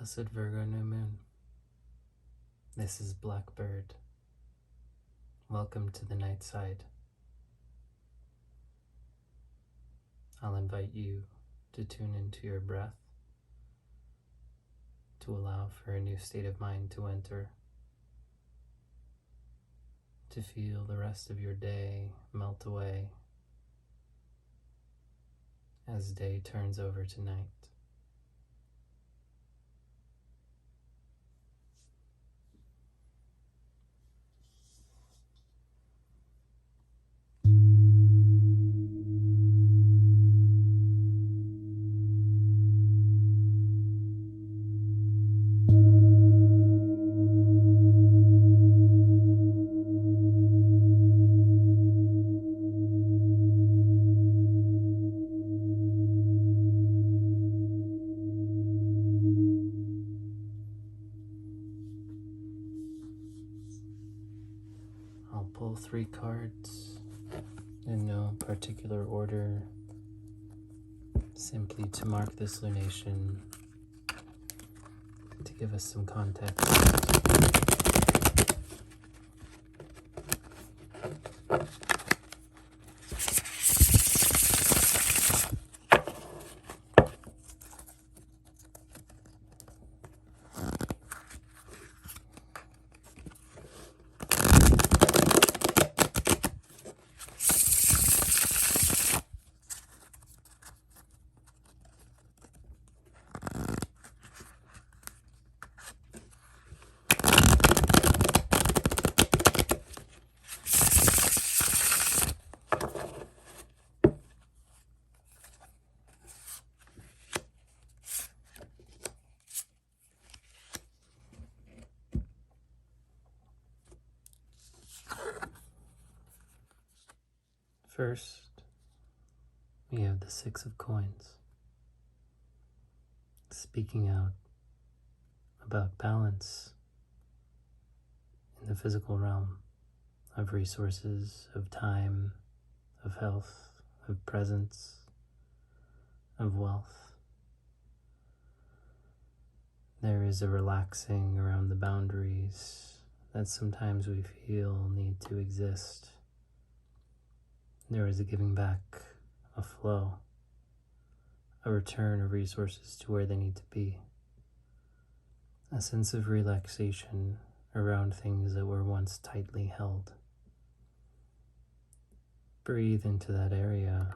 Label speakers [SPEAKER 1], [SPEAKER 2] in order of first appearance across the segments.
[SPEAKER 1] Blessed Virgo new moon. This is Blackbird. Welcome to the Nightside. I'll invite you to tune into your breath, to allow for a new state of mind to enter, to feel the rest of your day melt away as day turns over to night. I'll pull 3 cards in no particular order, simply to mark this lunation, to give us some context. First, we have the 6 of coins, speaking out about balance in the physical realm of resources, of time, of health, of presence, of wealth. There is a relaxing around the boundaries that sometimes we feel need to exist. There is a giving back, a flow, a return of resources to where they need to be, a sense of relaxation around things that were once tightly held. Breathe into that area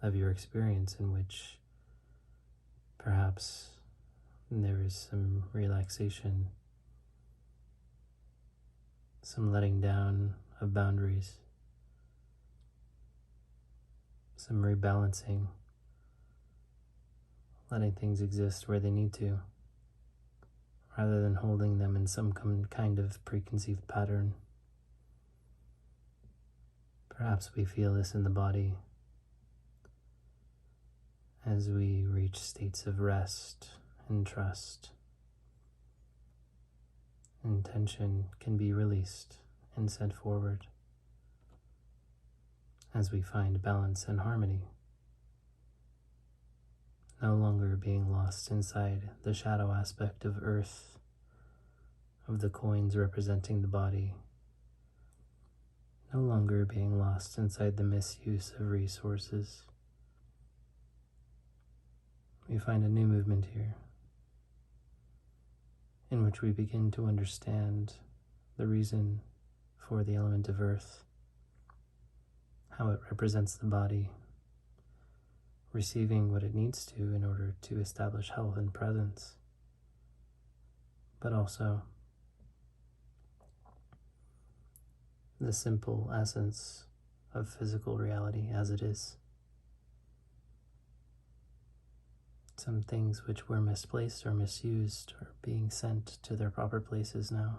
[SPEAKER 1] of your experience in which perhaps there is some relaxation, some letting down of boundaries, some rebalancing, letting things exist where they need to, rather than holding them in some kind of preconceived pattern. Perhaps we feel this in the body as we reach states of rest and trust. Intention can be released and sent forward as we find balance and harmony, no longer being lost inside the shadow aspect of earth, of the coins representing the body, no longer being lost inside the misuse of resources. We find a new movement here, in which we begin to understand the reason for the element of earth, how it represents the body, receiving what it needs to in order to establish health and presence, but also the simple essence of physical reality as it is. Some things which were misplaced or misused are being sent to their proper places now.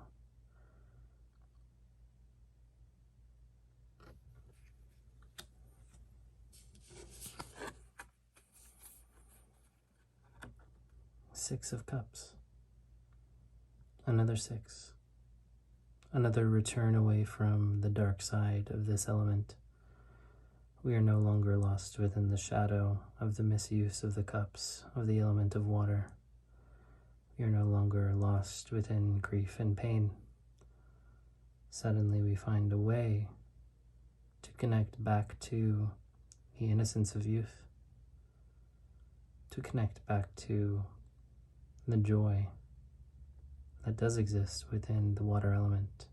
[SPEAKER 1] Six of Cups. Another 6. Another return away from the dark side of this element. We are no longer lost within the shadow of the misuse of the cups of the element of water. We are no longer lost within grief and pain. Suddenly we find a way to connect back to the innocence of youth, to connect back to the joy that does exist within the water element,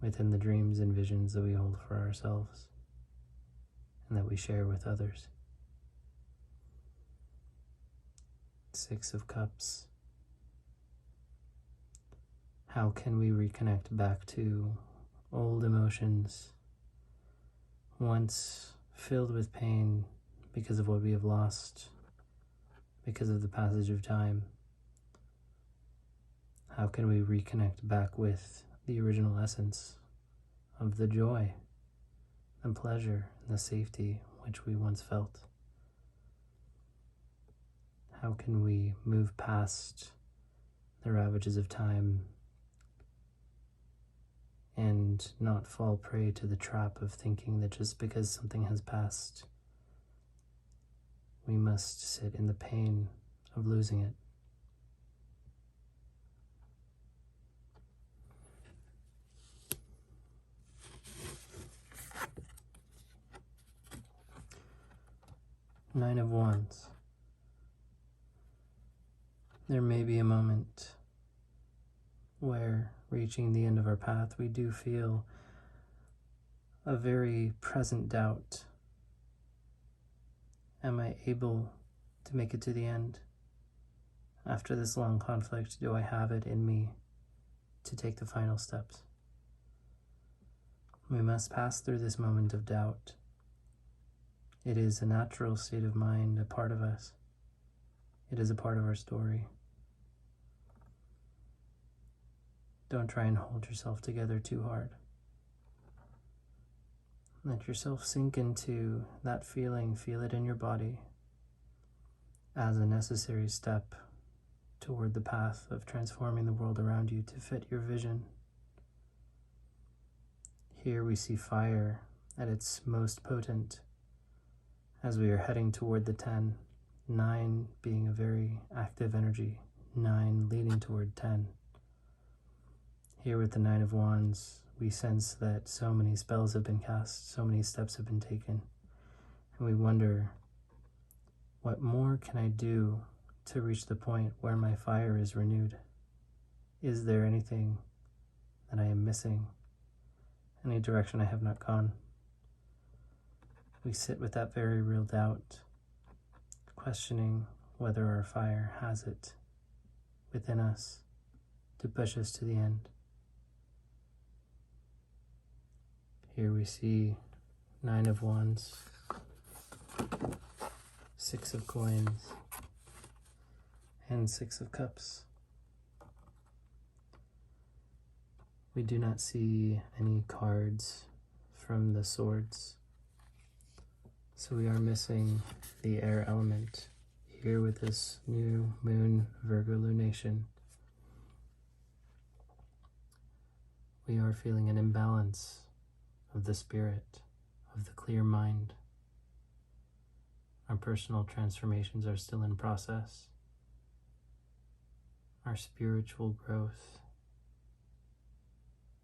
[SPEAKER 1] within the dreams and visions that we hold for ourselves and that we share with others. 6 of Cups. How can we reconnect back to old emotions, once filled with pain because of what we have lost, because of the passage of time? How can we reconnect back with the original essence of the joy, the pleasure, and the safety which we once felt? How can we move past the ravages of time and not fall prey to the trap of thinking that just because something has passed, we must sit in the pain of losing it? Nine of Wands. There may be a moment where, reaching the end of our path, we do feel a very present doubt. Am I able to make it to the end? After this long conflict, do I have it in me to take the final steps? We must pass through this moment of doubt. It is a natural state of mind, a part of us. It is a part of our story. Don't try and hold yourself together too hard. Let yourself sink into that feeling, feel it in your body as a necessary step toward the path of transforming the world around you to fit your vision. Here we see fire at its most potent as we are heading toward the 10, 9 being a very active energy, 9 leading toward 10. Here with the 9 of Wands, we sense that so many spells have been cast, so many steps have been taken, and we wonder, what more can I do to reach the point where my fire is renewed? Is there anything that I am missing? Any direction I have not gone? We sit with that very real doubt, questioning whether our fire has it within us to push us to the end. Here we see 9 of Wands, 6 of Coins, and 6 of Cups. We do not see any cards from the swords, so we are missing the air element here with this new moon Virgo lunation. We are feeling an imbalance of the spirit, of the clear mind. Our personal transformations are still in process. Our spiritual growth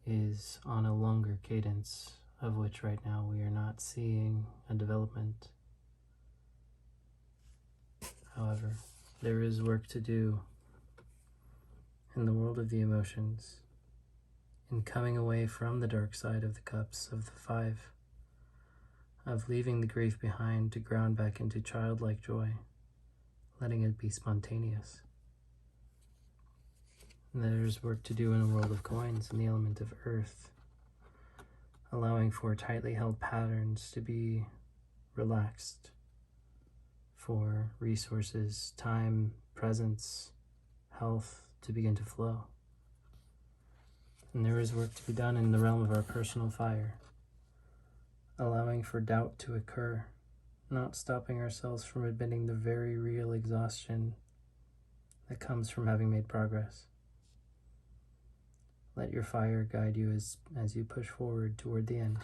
[SPEAKER 1] is on a longer cadence, of which right now we are not seeing a development. However, there is work to do in the world of the emotions, in coming away from the dark side of the cups of the 5, of leaving the grief behind to ground back into childlike joy, letting it be spontaneous. And there's work to do in a world of coins, in the element of earth, allowing for tightly held patterns to be relaxed, for resources, time, presence, health to begin to flow. And there is work to be done in the realm of our personal fire, allowing for doubt to occur, not stopping ourselves from admitting the very real exhaustion that comes from having made progress. Let your fire guide you as you push forward toward the end.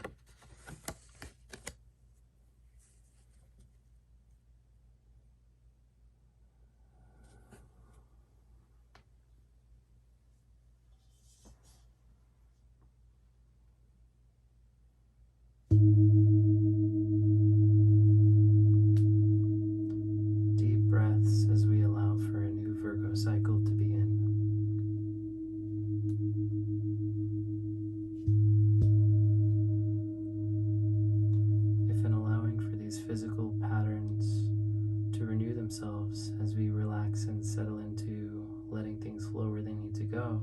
[SPEAKER 1] patterns to renew themselves as we relax and settle into letting things flow where they need to go.